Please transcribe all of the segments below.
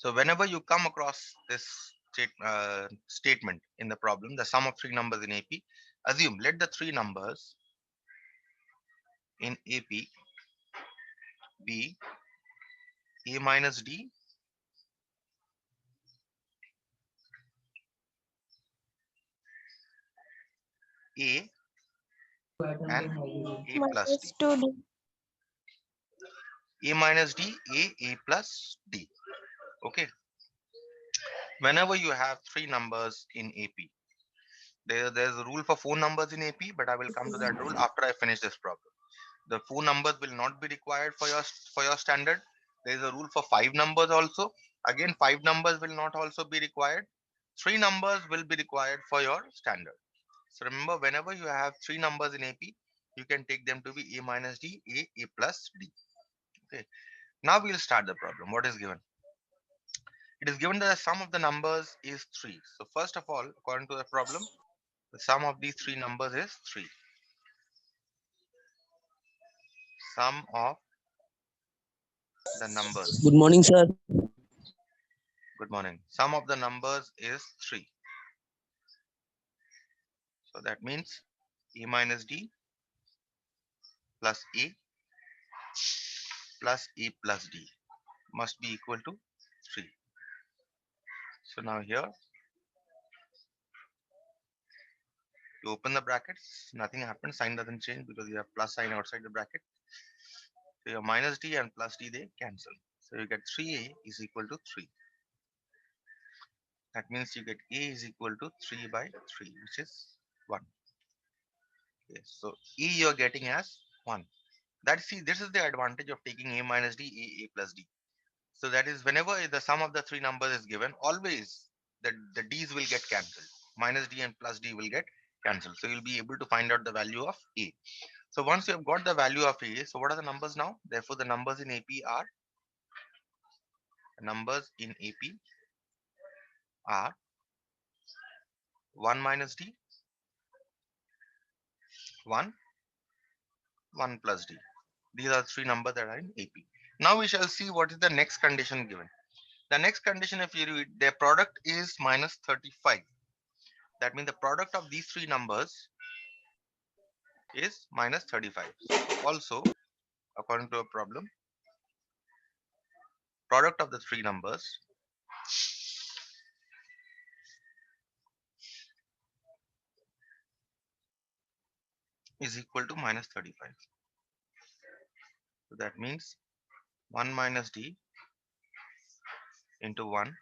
So whenever you come across this statement in the problem, the sum of three numbers in AP, assume let the three numbers in AP be A minus D, A, and A plus D. minus 2D. A minus D, A plus D. Okay. Whenever you have three numbers in AP, there's a rule for four numbers in AP, but I will come to that rule after I finish this problem. The four numbers will not be required for your standard. There is a rule for five numbers also. Again, five numbers will not also be required. Three numbers will be required for your standard. So remember, whenever you have three numbers in AP, you can take them to be A minus D, A plus D. Okay. Now we'll start the problem. What is given? It is given that the sum of the numbers is 3. So first of all, according to the problem, the sum of these three numbers is 3. Sum of the numbers. Good morning, sir. Good morning. Sum of the numbers is 3. So that means A minus D plus A plus A plus D must be equal to 3. So now here you open the brackets, nothing happens, sign doesn't change because you have plus sign outside the bracket. So your minus D and plus D they cancel. So you get 3A is equal to 3. That means you get A is equal to 3 by 3, which is 1. Okay, so E you are getting as 1. See, this is the advantage of taking A minus D, A plus D. So that is whenever the sum of the three numbers is given, always the D's will get cancelled. Minus D and plus D will get cancelled. So you'll be able to find out the value of A. So once you have got the value of A, so what are the numbers now? Therefore, the numbers in AP are 1 minus D, 1, 1 plus D. These are three numbers that are in AP. Now we shall see what is the next condition given. The next condition, if you read, their product is minus 35. That means the product of these three numbers is minus 35. So also, according to a problem, product of the three numbers is equal to minus 35. So that means 1 minus D into 1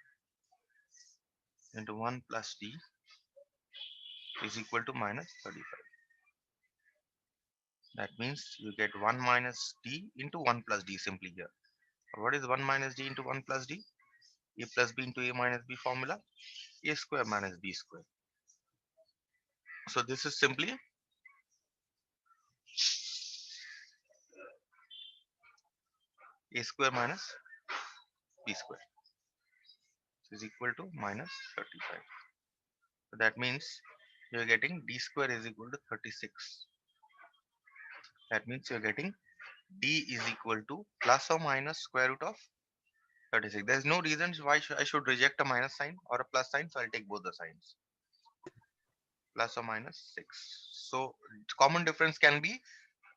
into 1 plus D is equal to minus 35. That means you get 1 minus D into 1 plus D simply here. What is 1 minus D into 1 plus D? A plus B into A minus B formula. A square minus B square. So this is simply A square minus B square. Is equal to minus 35. So that means you're getting D square is equal to 36. That means you're getting D is equal to plus or minus square root of 36. There's no reason why I should reject a minus sign or a plus sign, so I'll take both the signs. Plus or minus 6. So common difference can be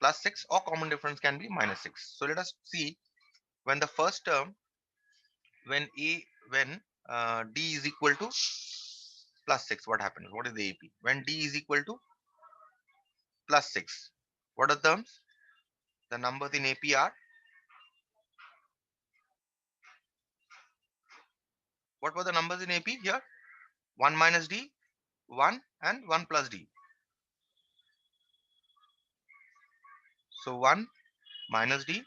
plus 6 or common difference can be minus 6. So let us see when the first term, when D is equal to plus 6, what happens? What is the AP? When D is equal to plus 6, what are the terms? The numbers in AP are, what were the numbers in AP here? 1 minus D, 1 and 1 plus D. So 1 minus D,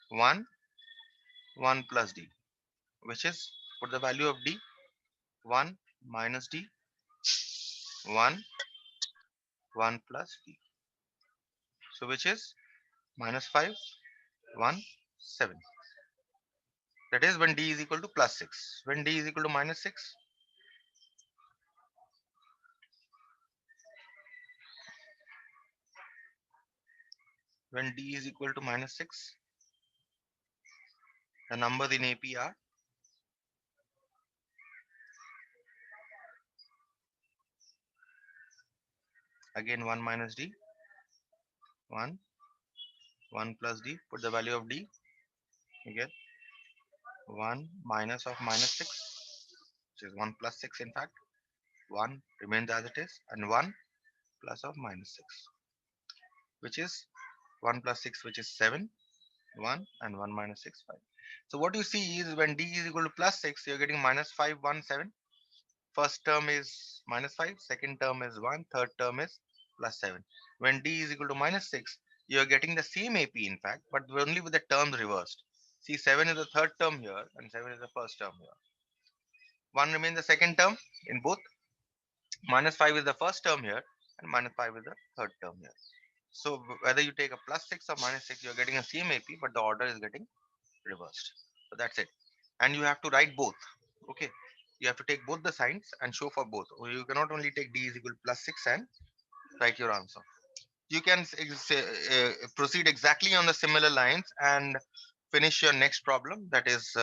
1, 1 plus D, which is, put the value of D, 1 minus D, 1, 1 plus D. So which is minus 5, 1, 7. That is when D is equal to plus 6. When D is equal to minus 6, when D is equal to minus 6, the numbers in AP are Again 1 minus d, 1, 1 plus d, put the value of d, you get 1 minus of minus 6, which is 1 plus 6 in fact, 1 remains as it is, and 1 plus of minus 6, which is 1 plus 6, which is 7, 1, and 1 minus 6, 5. So what you see is when d is equal to plus 6, you're getting minus 5, 1, 7. First term is minus 5, second term is 1, third term is plus 7. When d is equal to minus 6, you're getting the same AP in fact, but only with the terms reversed. See, 7 is the third term here, and 7 is the first term here. 1 remains the second term in both. Minus 5 is the first term here, and minus 5 is the third term here. So whether you take a plus 6 or minus 6, you're getting a same AP, but the order is getting reversed. So that's it. And you have to write both. Okay. You have to take both the signs and show for both. Or you cannot only take d is equal to plus 6 and write your answer. You can proceed exactly on the similar lines and finish your next problem. That is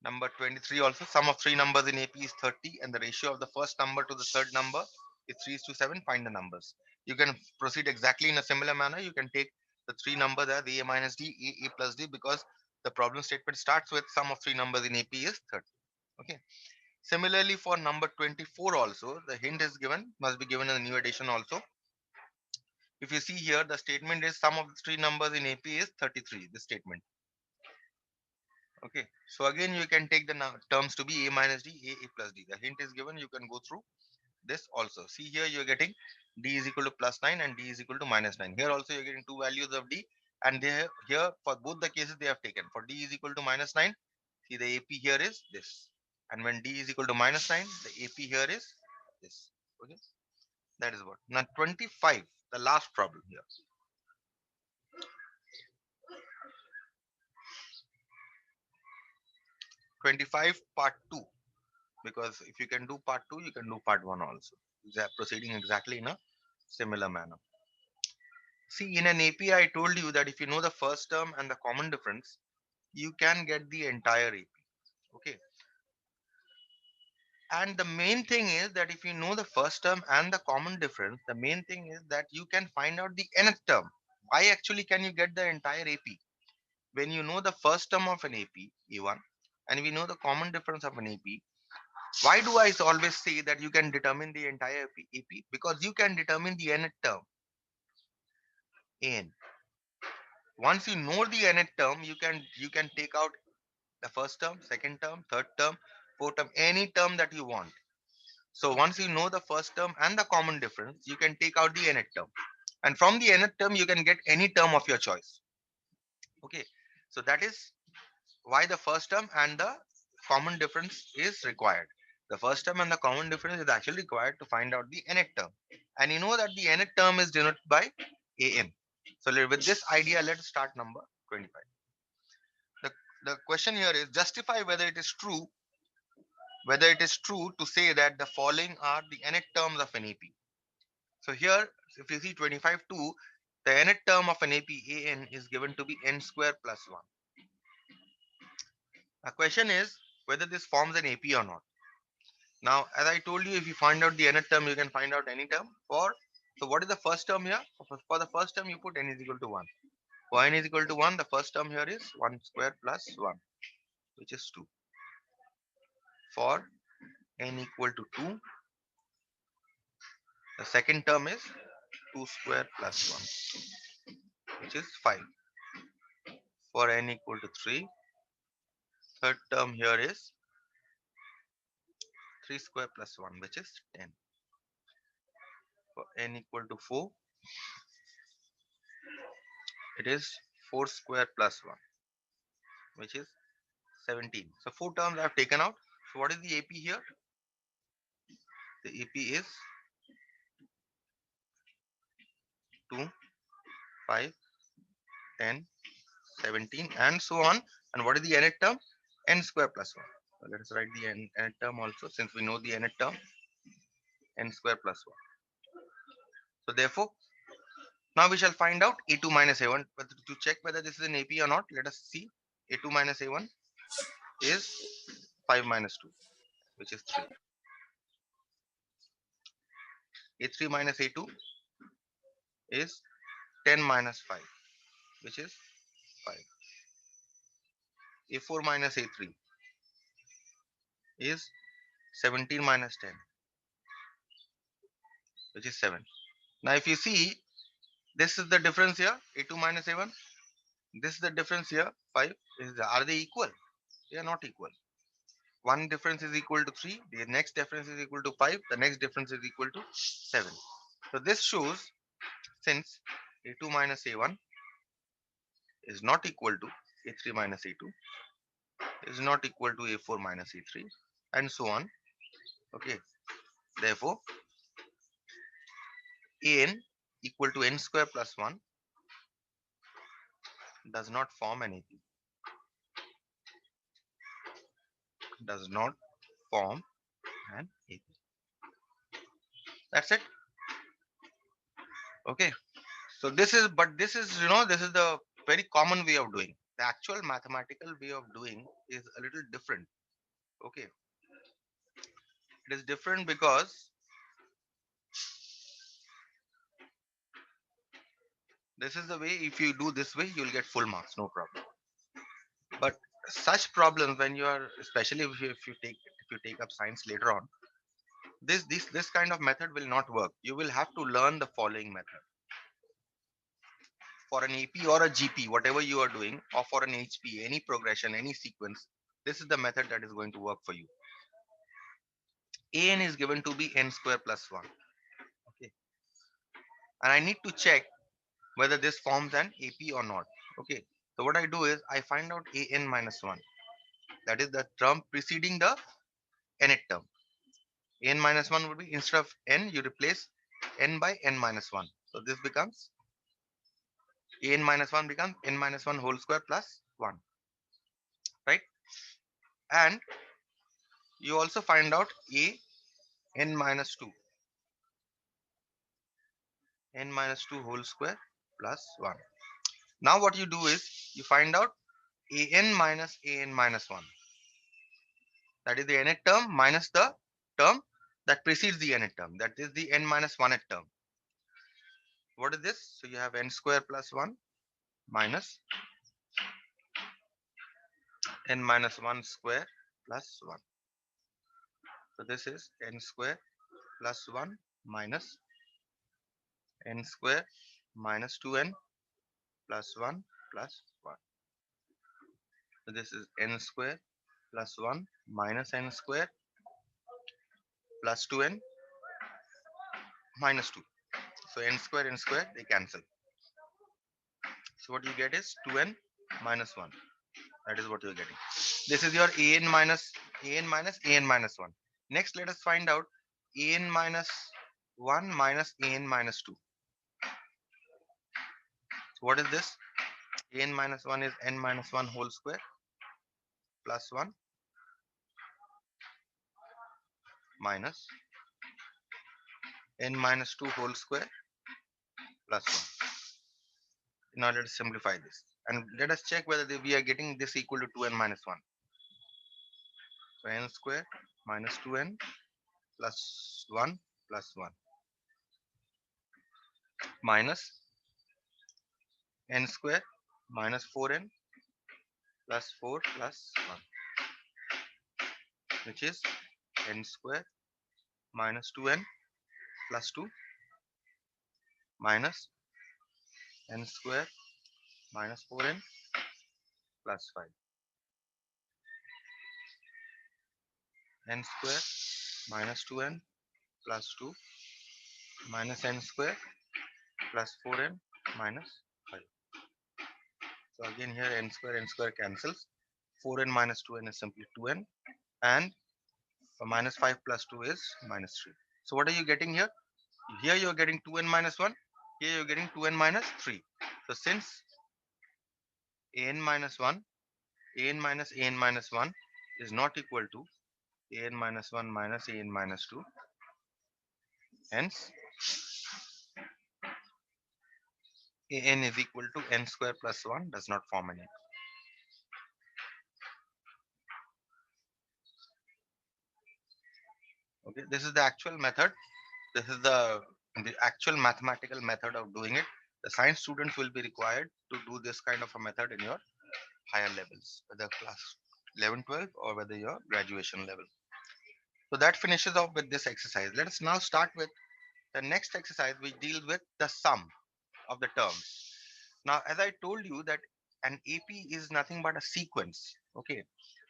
number 23 also. Sum of three numbers in AP is 30 and the ratio of the first number to the third number is 3:7. Find the numbers. You can proceed exactly in a similar manner. You can take the three numbers as a minus d, a plus d, because the problem statement starts with sum of three numbers in AP is 30. Okay. Similarly, for number 24 also, the hint is given, must be given in the new edition also. If you see here, the statement is sum of the three numbers in AP is 33, this statement. Okay, so again you can take the terms to be a minus d, a plus d. The hint is given, you can go through this also. See here you're getting d is equal to plus 9 and d is equal to minus 9. Here also you're getting two values of d, and they here for both the cases they have taken. For d is equal to minus 9, see the AP here is this. And when d is equal to minus 9, the AP here is this. Okay, that is what. Now 25, the last problem here. 25 part 2, because if you can do part 2 you can do part 1 also. Proceeding exactly in a similar manner. See, in an AP I told you that if you know the first term and the common difference, you can get the entire AP. Okay, and the main thing is that if you know the first term and the common difference, the main thing is that you can find out the nth term. Why actually can you get the entire AP? When you know the first term of an AP, A1, and we know the common difference of an AP, why do I always say that you can determine the entire AP? Because you can determine the nth term, An. Once you know the nth term, you can take out the first term, second term, third term, fourth term, any term that you want. So once you know the first term and the common difference, you can take out the nth term. And from the nth term, you can get any term of your choice. Okay. So that is why the first term and the common difference is required. The first term and the common difference is actually required to find out the nth term. And you know that the nth term is denoted by An. So with this idea, let's start number 25. The, the question here is justify whether it is true to say that the following are the nth terms of an AP. So here, if you see 25(2), the nth term of an AP An is given to be n square plus 1. The question is whether this forms an AP or not. Now, as I told you, if you find out the nth term, you can find out any term. So what is the first term here? For the first term, you put n is equal to 1. For n is equal to 1, the first term here is 1 square plus 1, which is 2. For n equal to 2, the second term is 2 square plus 1, which is 5. For n equal to 3, third term here is 3 square plus 1, which is 10. For n equal to 4, it is 4 square plus 1, which is 17. So 4 terms I have taken out. So what is the AP here? The AP is 2, 5, 10, 17, and so on. And what is the nth term? N square plus 1. So let us write the nth term also, since we know the nth term, n square plus 1. So therefore, now we shall find out A2 minus A1. But to check whether this is an AP or not, let us see. A2 minus A1 is 5 minus 2, which is 3. A3 minus A2 is 10 minus 5, which is 5. A4 minus A3 is 17 minus 10, which is 7. Now if you see, this is the difference here, A2 minus A1. This is the difference here, 5. Are they equal? They are not equal. One difference is equal to 3, the next difference is equal to 5, the next difference is equal to 7. So this shows, since A2 minus A1 is not equal to A3 minus A2, is not equal to A4 minus A3, and so on. Okay, therefore An equal to n square plus 1 does not form an AP. Does not form an AP. That's it. Okay. So this is, but this is, this is the very common way of doing. The actual mathematical way of doing is a little different. Okay. It is different because this is the way, if you do this way, you'll get full marks, no problem. But such problems, when you are, especially if you take up science later on, this kind of method will not work. You will have to learn the following method. For an AP or a GP, whatever you are doing, or for an HP, any progression, any sequence, this is the method that is going to work for you. An is given to be n square plus 1. Okay. And I need to check whether this forms an AP or not. Okay. So what I do is I find out an minus 1. That is the term preceding the nth term. N minus 1 would be, instead of n, you replace n by n minus 1. So this becomes, n minus 1 becomes n minus 1 whole square plus 1. Right? And you also find out a n minus 2. N minus 2 whole square plus 1. Now what you do is you find out an minus 1. That is the nth term minus the term that precedes the nth term. That is the n minus 1th term. What is this? So you have n square plus 1 minus n minus 1 square plus 1. So this is n square plus 1 minus n square minus 2n plus 1 plus 1. So this is n square plus 1 minus n square plus 2n minus 2. So n square they cancel. So what you get is 2n minus 1. That is what you're getting. This is your an minus 1. Next, let us find out an minus 1 minus an minus 2. So what is this? An minus 1 is n minus 1 whole square plus 1 minus n minus 2 whole square plus 1. Now let us simplify this and let us check whether we are getting this equal to 2n minus 1. So n square minus 2n plus 1 plus 1 minus n square minus 4n plus 4 plus 1, which is n square minus 2n plus 2 minus n square minus 4n plus 5. N square minus 2n plus 2 minus n square plus 4n minus 5. So again here n square cancels. 4n minus 2n is simply 2n, and minus 5 plus 2 is minus 3. So what are you getting here? Here you are getting 2n minus 1. Here you are getting 2n minus 3. So since an minus 1, an minus 1 is not equal to an minus 1 minus an minus 2, hence an is equal to n square plus 1 does not form an. Okay, this is the actual method This is the actual mathematical method of doing it. The science students will be required to do this kind of a method in your higher levels, whether class 11, 12, or whether your graduation level. So that finishes off with this exercise. Let us now start with the next exercise, which deals with the sum of the terms. Now, as I told you that an AP is nothing but a sequence. Okay.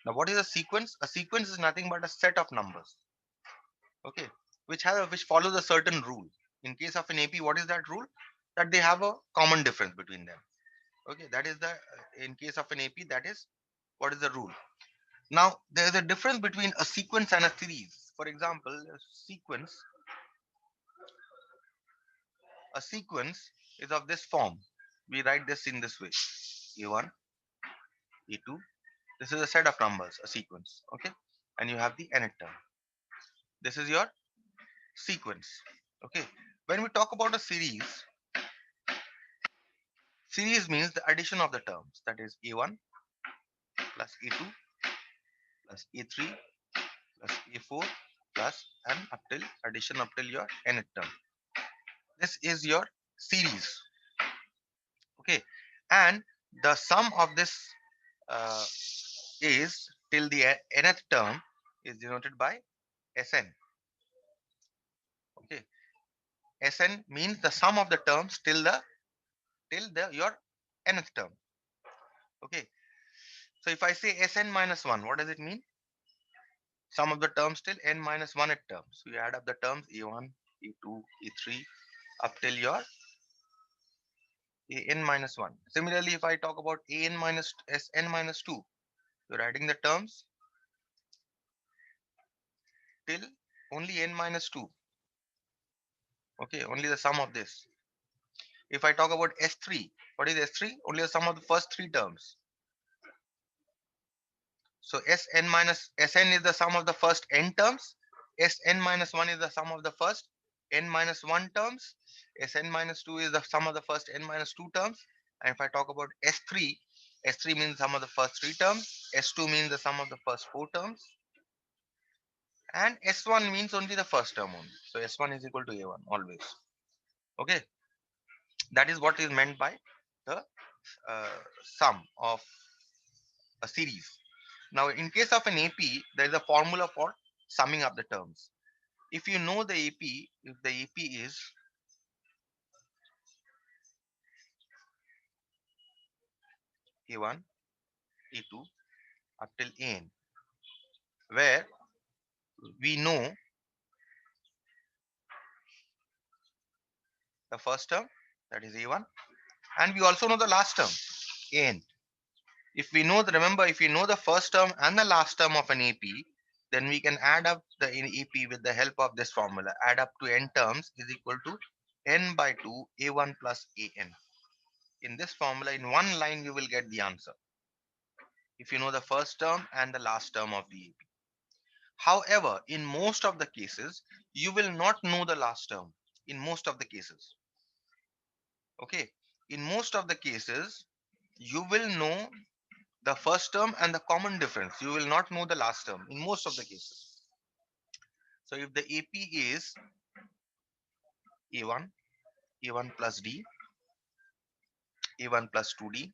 Now, what is a sequence? A sequence is nothing but a set of numbers. Okay, which follows a certain rule. In case of an AP, what is that rule? That they have a common difference between them. Okay, that is the in case of an AP, that is what is the rule. Now, there is a difference between a sequence and a series. For example, a sequence is of this form. We write this in this way: A1, A2. This is a set of numbers, a sequence. Okay, and you have the nth term. This is your sequence. Okay, when we talk about a series means the addition of the terms. That is A1 plus A2 plus A3 plus A4 plus and up till addition up till your nth term. This is your series. Okay, and the sum of this uh, is till the nth term is denoted by Sn. Okay, Sn means the sum of the terms till the your nth term. Okay, so if I say Sn minus 1, what does it mean? Sum of the terms till n minus 1 at terms. So you add up the terms A1, A2, A3 up till your an minus 1. Similarly, if I talk about an minus Sn minus 2, you're adding the terms till only n minus 2. Okay, only the sum of this. If I talk about S3, what is S3? Only the sum of the first three terms. So Sn is the sum of the first n terms. Sn minus 1 is the sum of the first n minus 1 terms. Sn minus 2 is the sum of the first n minus 2 terms. And if I talk about S3, S3 means the sum of the first three terms. S2 means the sum of the first four terms. And S1 means only the first term only. So S1 is equal to A1 always. Okay. That is what is meant by the sum of a series. Now, in case of an AP, there is a formula for summing up the terms. If you know the AP, if the AP is A1, A2 up till AN, where we know the first term, that is A1, and we also know the last term, AN. If we know the, remember, if we know the first term and the last term of an AP, then we can add up the AP with the help of this formula. Add up to n terms is equal to n by 2 A1 plus AN. In this formula, in one line, you will get the answer if you know the first term and the last term of the AP. However, in most of the cases, you will not know the last term. In most of the cases, okay, in most of the cases, you will know the first term and the common difference. You will not know the last term in most of the cases. So if the AP is A1, A1 plus D, A1 plus 2D,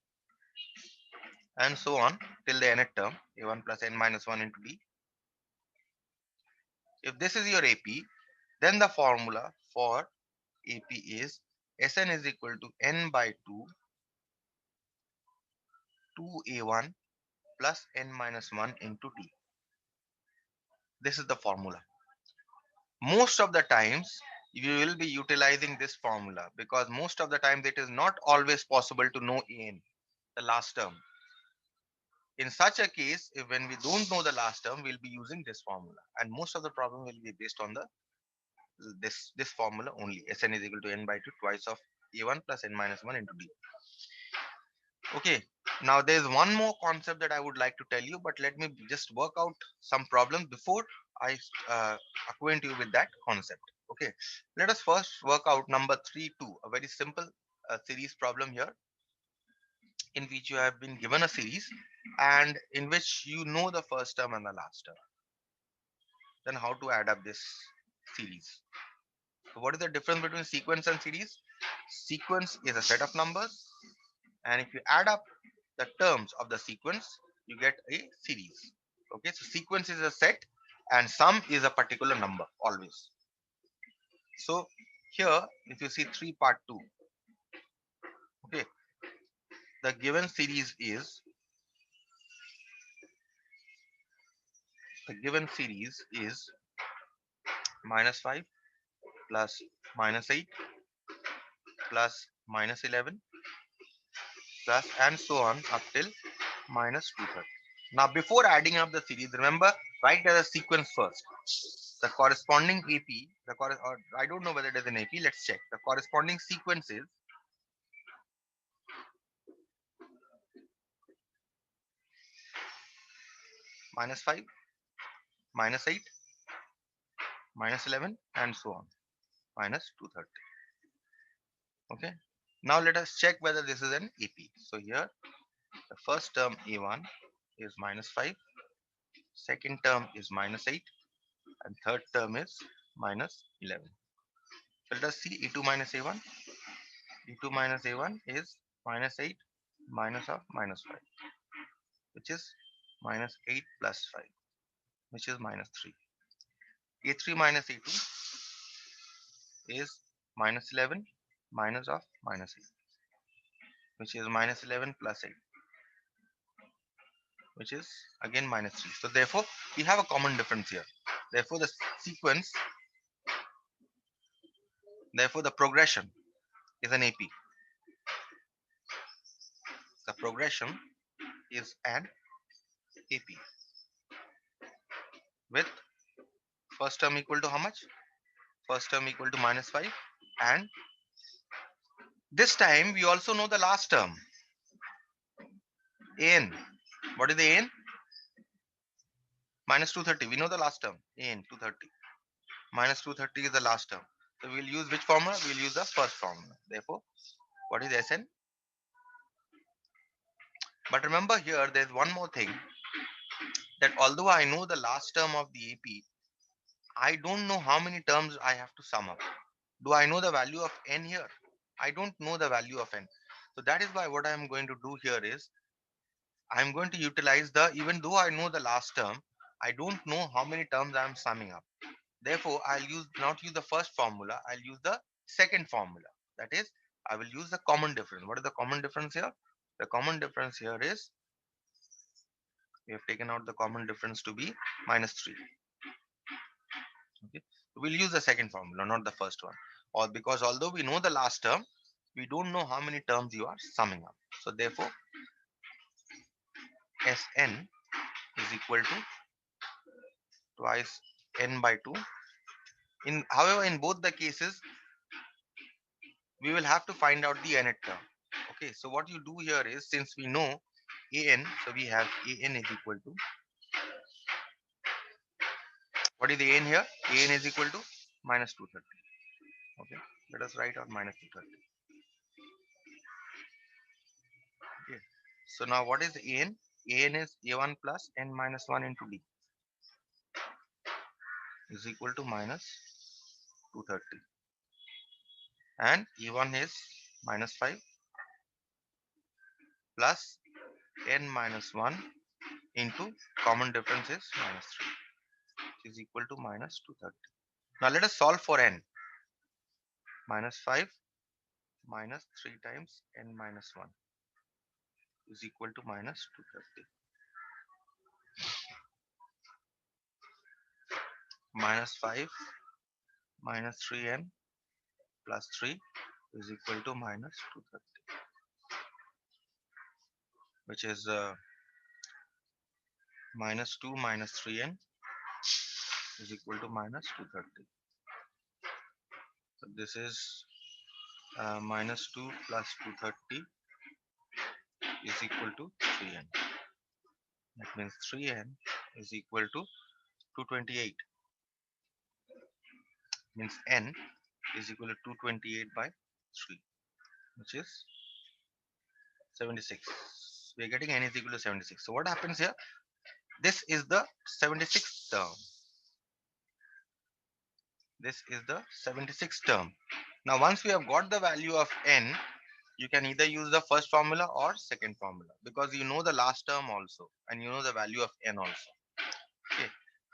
and so on till the nth term, A1 plus n minus 1 into D. If this is your AP, then the formula for AP is Sn is equal to n by 2, 2A1 plus n minus 1 into D. This is the formula. Most of the times, you will be utilizing this formula because most of the time it is not always possible to know an, the last term. In such a case, if when we don't know the last term, we'll be using this formula, and most of the problem will be based on the this formula only. Sn is equal to n by 2 twice of a1 plus n minus 1 into d. Okay, now there's one more concept that I would like to tell you, but let me just work out some problems before I acquaint you with that concept. Okay, let us first work out number 3-2, a very simple series problem here, in which you have been given a series and in which you know the first term and the last term. Then how to add up this series? So what is the difference between sequence and series? Sequence is a set of numbers, and if you add up the terms of the sequence, you get a series. Okay, so sequence is a set and sum is a particular number always. So here, if you see 3 part 2, okay, the given series is minus 5 plus minus 8 plus minus 11 plus and so on up till minus 230. Now before adding up the series, remember, write as a sequence first. The corresponding AP, or I don't know whether it is an AP, let's check. The corresponding sequence is minus 5, minus 8, minus 11 and so on, minus 230. Okay. Now let us check whether this is an AP. So here the first term A1 is minus 5, second term is minus 8, and third term is minus 11. So let us see E2 minus A1. E2 minus A1 is minus 8 minus of minus 5, which is minus 8 plus 5, which is minus 3. A3 minus A2 is minus 11 minus of minus 8, which is minus 11 plus 8, which is again minus 3. So therefore, we have a common difference here. Therefore, the sequence, therefore the progression is an AP. The progression is an AP with first term equal to how much? First term equal to minus 5, and this time we also know the last term, an. What is the an? Minus 230. We know the last term, an 230. Minus 230 is the last term. So we will use which formula? We will use the first formula. Therefore, what is Sn? But remember here, there is one more thing, that although I know the last term of the AP, I don't know how many terms I have to sum up. Do I know the value of n here? I don't know the value of n. So that is why what I am going to do here is, I am going to utilize the, even though I know the last term, I don't know how many terms I am summing up. Therefore, I'll not use the first formula, I'll use the second formula. That is, I will use the common difference. What is the common difference here? The common difference here is, we have taken out the common difference to be minus 3. Okay. We'll use the second formula, not the first one. Or because although we know the last term, we don't know how many terms you are summing up. So therefore, Sn is equal to twice n by 2. However, in both the cases, we will have to find out the nth term. Okay, so what you do here is, since we know an, so we have an is equal to, what is the an here? An is equal to minus 230. Okay, let us write out minus 230. Okay, so now what is an? An is a1 plus n minus 1 into d is equal to minus 230, and e1 is minus 5 plus n minus 1 into common difference is minus 3, which is equal to minus 230. Now let us solve for n. Minus 5 minus 3 times n minus 1 is equal to minus 230. Minus 5 minus 3n plus 3 is equal to minus 230, which is minus 2 minus 3n is equal to minus 230. So this is minus 2 plus 230 is equal to 3n. That means 3n is equal to 228. Means n is equal to 228 by 3, which is 76. We are getting n is equal to 76. So what happens here? This is the 76th term. This is the 76th term. Now, once we have got the value of n, you can either use the first formula or second formula because you know the last term also and you know the value of n also. Okay.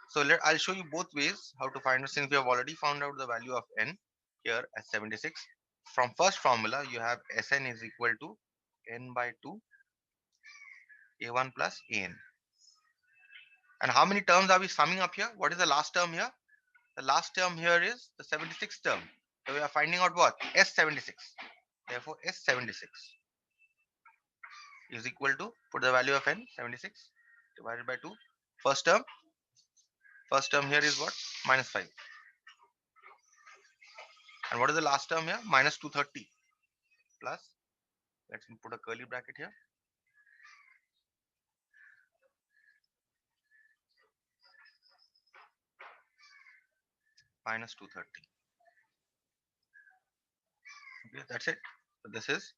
So I'll show you both ways how to find it since we have already found out the value of n here as 76. From first formula, you have Sn is equal to n by 2 a1 plus an. And how many terms are we summing up here? What is the last term here? The last term here is the 76th term. So we are finding out what? S76. Therefore, S76 is equal to, put the value of n, 76 divided by 2. First term, here is what? Minus 5. And what is the last term here? Minus 230 plus, let's put a curly bracket here, minus 230. Okay, that's it. So this is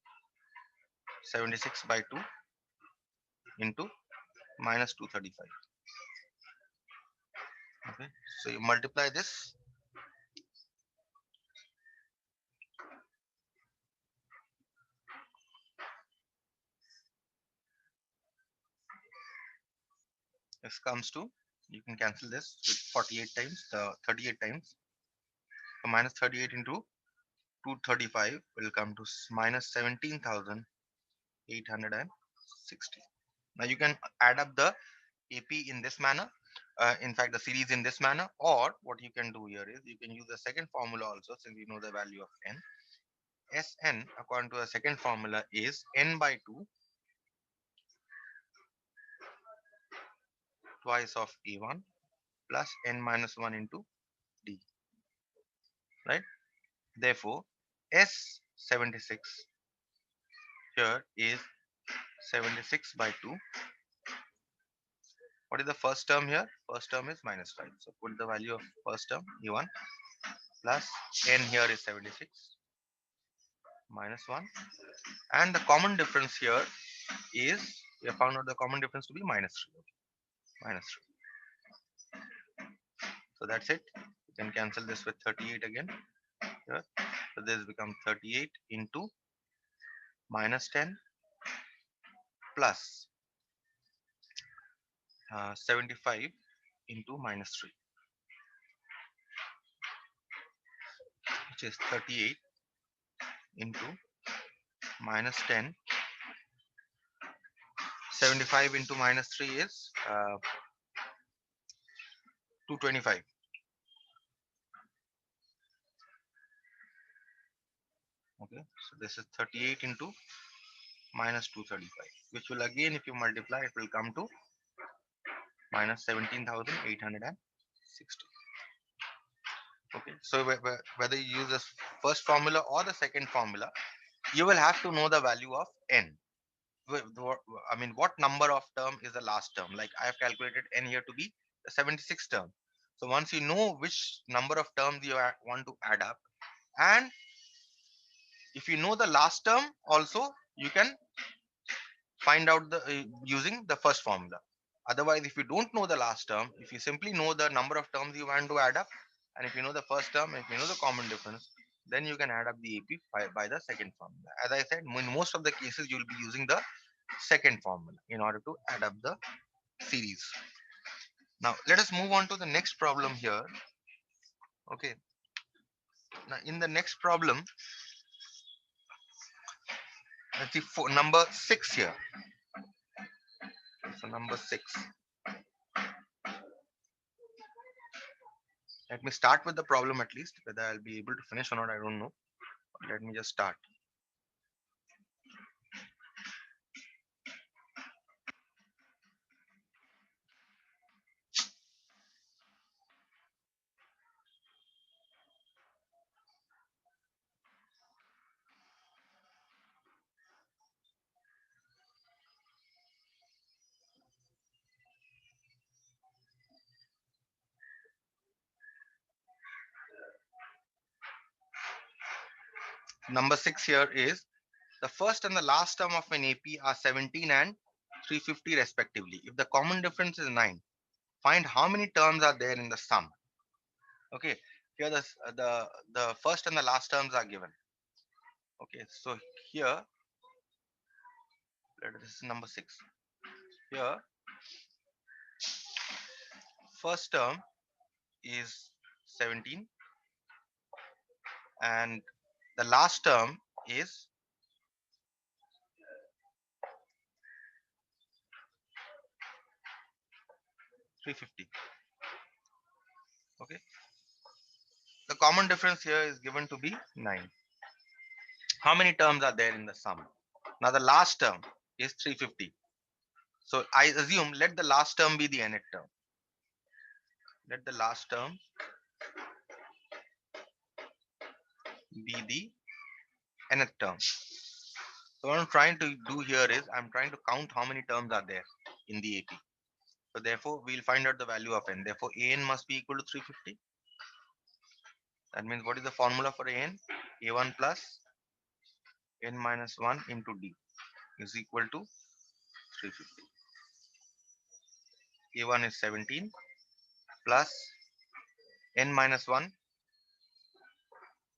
76 by 2 into minus 235. Okay, so you multiply this. This comes to, you can cancel this with 48 times, 38 times. So minus 38 into 235 will come to minus 17,860. Now you can add up the AP in this manner, in fact the series in this manner, or what you can do here is you can use the second formula also since you know the value of n. Sn according to the second formula is n by 2 twice of a1 plus n minus 1 into d, right? Therefore S76 here is 76 by 2. What is the first term here? First term is minus 5. So put the value of first term e1 plus n here is 76 minus 1. And the common difference here is, we have found out the common difference to be minus 3. Minus 3. So that's it. You can cancel this with 38 again. Here. So this becomes 38 into minus 10 plus 75 into minus 3, which is 38 into minus 10. 75 into minus 3 is 225. Okay, so this is 38 into minus 235, which will again, if you multiply, it will come to minus 17,860. Okay, so whether you use this first formula or the second formula, you will have to know the value of n. I mean, what number of term is the last term? Like I have calculated n here to be the 76th term. So once you know which number of terms you want to add up, and if you know the last term also, you can find out the using the first formula. Otherwise, if you don't know the last term, if you simply know the number of terms you want to add up, and if you know the first term, if you know the common difference, then you can add up the AP by the second formula. As I said, in most of the cases, you will be using the second formula in order to add up the series. Now, let us move on to the next problem here. Okay. Now, in the next problem, let's see number 6 here. So, number 6. Let me start with the problem at least. Whether I'll be able to finish or not, I don't know. But let me just start. Number 6 here is the first and the last term of an AP are 17 and 350 respectively. If the common difference is 9, find how many terms are there in the sum. Okay. Here the first and the last terms are given. Okay, so here, this is number 6. Here, first term is 17 and the last term is 350. Okay, the common difference here is given to be 9. How many terms are there in the sum? Now the last term is 350. So I assume let the last term be the nth term. Let the last term be the nth term. So what I'm trying to do here is I'm trying to count how many terms are there in the AP. So therefore we'll find out the value of n. Therefore an must be equal to 350. That means what is the formula for an? A1 plus n minus 1 into d is equal to 350. A1 is 17 plus n minus 1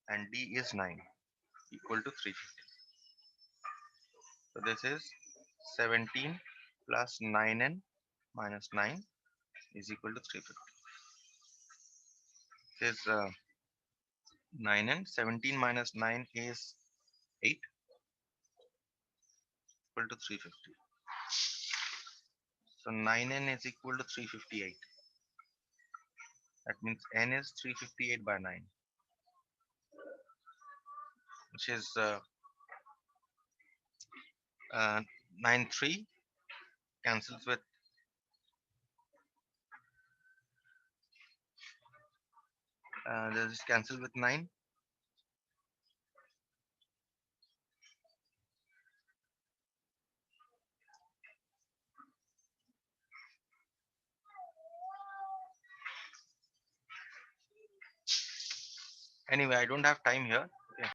and d is 9 equal to 350. So this is 17 plus 9n minus 9 is equal to 350. This is 9n. 17 minus 9 is 8 equal to 350. So 9n is equal to 358. That means n is 358 by 9, which is 9 3 cancels with this is cancelled with 9. Anyway, I don't have time here.